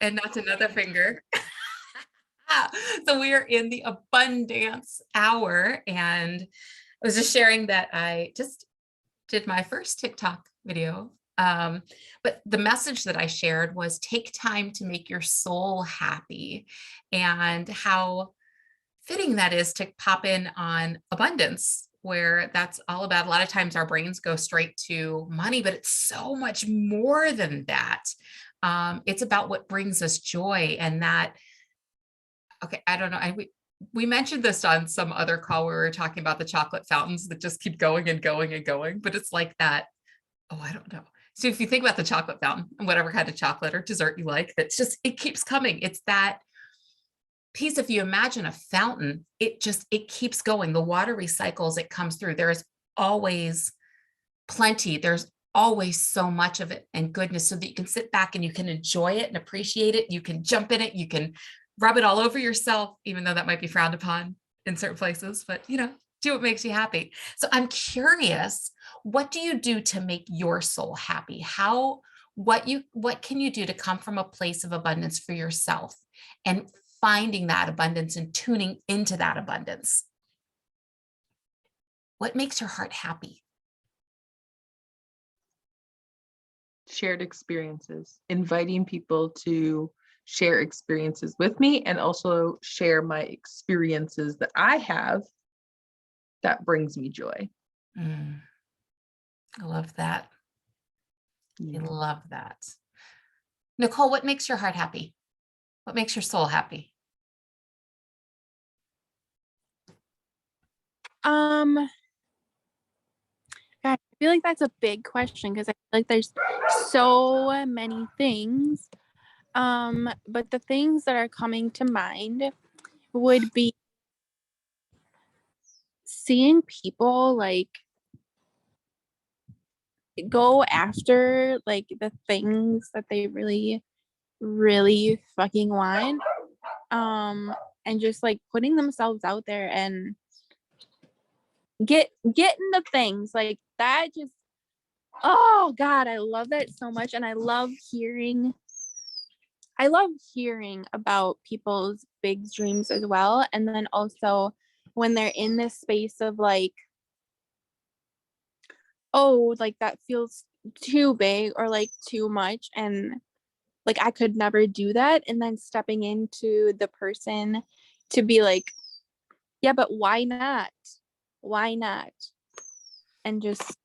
and not another finger. So we are in the abundance hour, and I was just sharing that I just did my first TikTok video. But the message that I shared was take time to make your soul happy, and how fitting that is to pop in on abundance, where that's all about. A lot of times our brains go straight to money, but it's so much more than that. It's about what brings us joy, and that, okay, I don't know. We mentioned this on some other call where we were talking about the chocolate fountains that just keep going and going and going, but it's like that. Oh, I don't know. So if you think about the chocolate fountain and whatever kind of chocolate or dessert you like, that's just, it keeps coming. It's that piece. If you imagine a fountain, it keeps going. The water recycles, it comes through. There is always plenty. There's always so much of it and goodness, so that you can sit back and you can enjoy it and appreciate it. You can jump in it. You can rub it all over yourself, even though that might be frowned upon in certain places, but do what makes you happy. So I'm curious, what do you do to make your soul happy? What can you do to come from a place of abundance for yourself, and finding that abundance and tuning into that abundance? What makes your heart happy? Shared experiences, inviting people to share experiences with me, and also share my experiences that I have that brings me joy. I love that. I Yeah. love that. Nicole, what makes your heart happy? What makes your soul happy? God, I feel like that's a big question, because I feel like there's so many things. But the things that are coming to mind would be seeing people like go after like the things that they really, really fucking want. And just like putting themselves out there and getting the things like that. Just, oh God, I love that so much. And I love hearing about people's big dreams as well. And then also when they're in this space of like, oh, like that feels too big or like too much, and like I could never do that, and then stepping into the person to be like, yeah, but why not? Why not? And just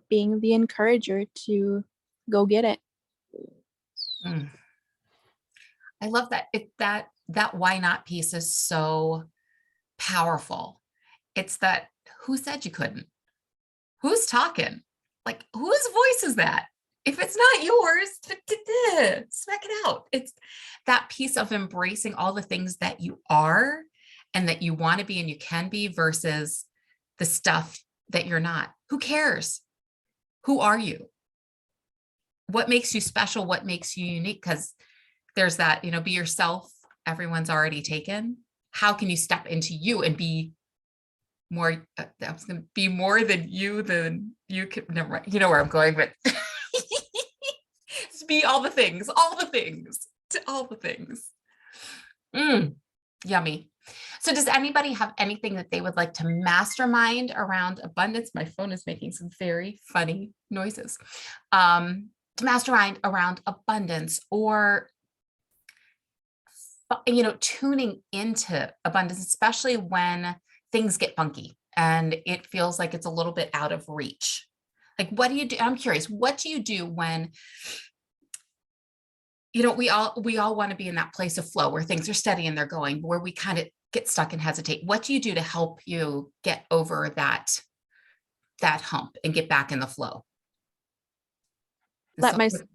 being the encourager to go get it. I love that. That why not piece is so powerful. It's that, who said you couldn't? Who's talking? Like, whose voice is that? If it's not yours, smack it out. It's that piece of embracing all the things that you are and that you want to be and you can be, versus the stuff that you're not. Who cares? Who are you? What makes you special? What makes you unique? Because there's that, be yourself. Everyone's already taken. How can you step into you and be more? I was going to be more than you can. Never, you know where I'm going, but just be all the things, all the things, all the things. Yummy. So does anybody have anything that they would like to mastermind around abundance? My phone is making some very funny noises. To mastermind around abundance, or tuning into abundance, especially when things get funky and it feels like it's a little bit out of reach. Like, what do you do? I'm curious, what do you do when we all want to be in that place of flow where things are steady and they're going, where we kind of get stuck and hesitate? What do you do to help you get over that hump and get back in the flow? Let myself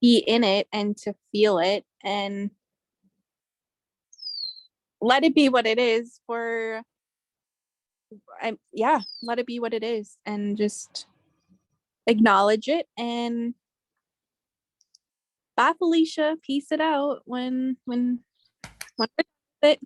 be in it and to feel it, and let it be what it is let it be what it is, and just acknowledge it, and bye Felicia, peace it out when it.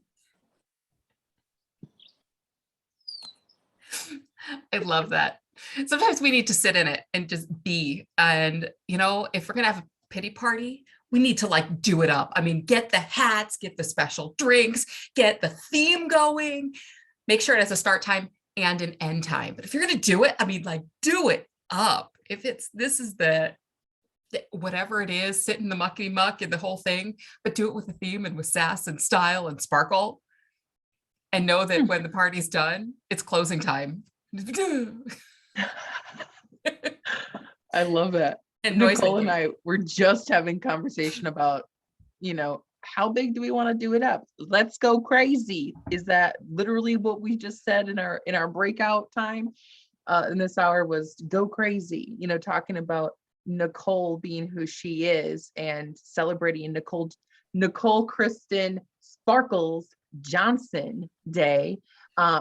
I love that. Sometimes we need to sit in it and just be. And, if we're going to have a pity party, we need to like do it up. I mean, get the hats, get the special drinks, get the theme going, make sure it has a start time and an end time. But if you're going to do it, I mean, like do it up. If this is the whatever it is, sit in the muckety muck and the whole thing, but do it with a theme and with sass and style and sparkle. And know that when the party's done, it's closing time. I love that. And noise Nicole and making. I were just having conversation about, how big do we want to do it up? Let's go crazy. Is that literally what we just said in our breakout time? In this hour was go crazy, talking about Nicole being who she is and celebrating Nicole Kristen Sparkles Johnson Day,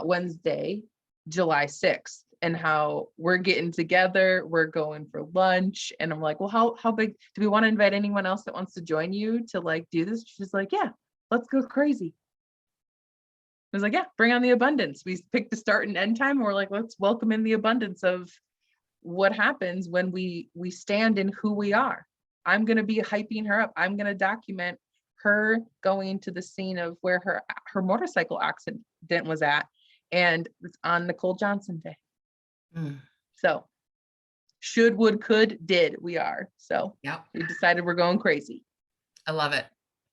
Wednesday, July 6th, and how we're getting together, we're going for lunch. And I'm like, well, how big do we want to invite anyone else that wants to join you to like do this? She's like, yeah, let's go crazy. I was like, yeah, bring on the abundance. We picked the start and end time. And we're like, let's welcome in the abundance of what happens when we stand in who we are. I'm going to be hyping her up. I'm going to document her going to the scene of where her motorcycle accident was at. And it's on Nicole Johnson Day. So should, would, could, did, we are. So Yep. we decided we're going crazy. I love it.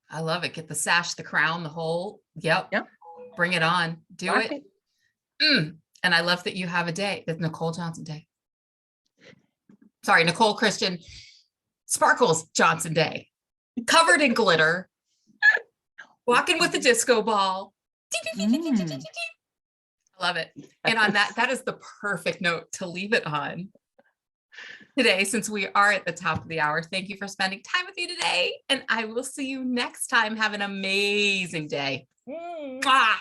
I love it. Get the sash, the crown, the whole, yep. Yep. Bring it on. Do Rock it. And I love that you have a day, the Nicole Johnson Day. Sorry, Nicole Christian Sparkles Johnson Day. Covered in glitter. Walking with the disco ball. I love it. And on that is the perfect note to leave it on today, since we are at the top of the hour. Thank you for spending time with me today. And I will see you next time. Have an amazing day. Mwah!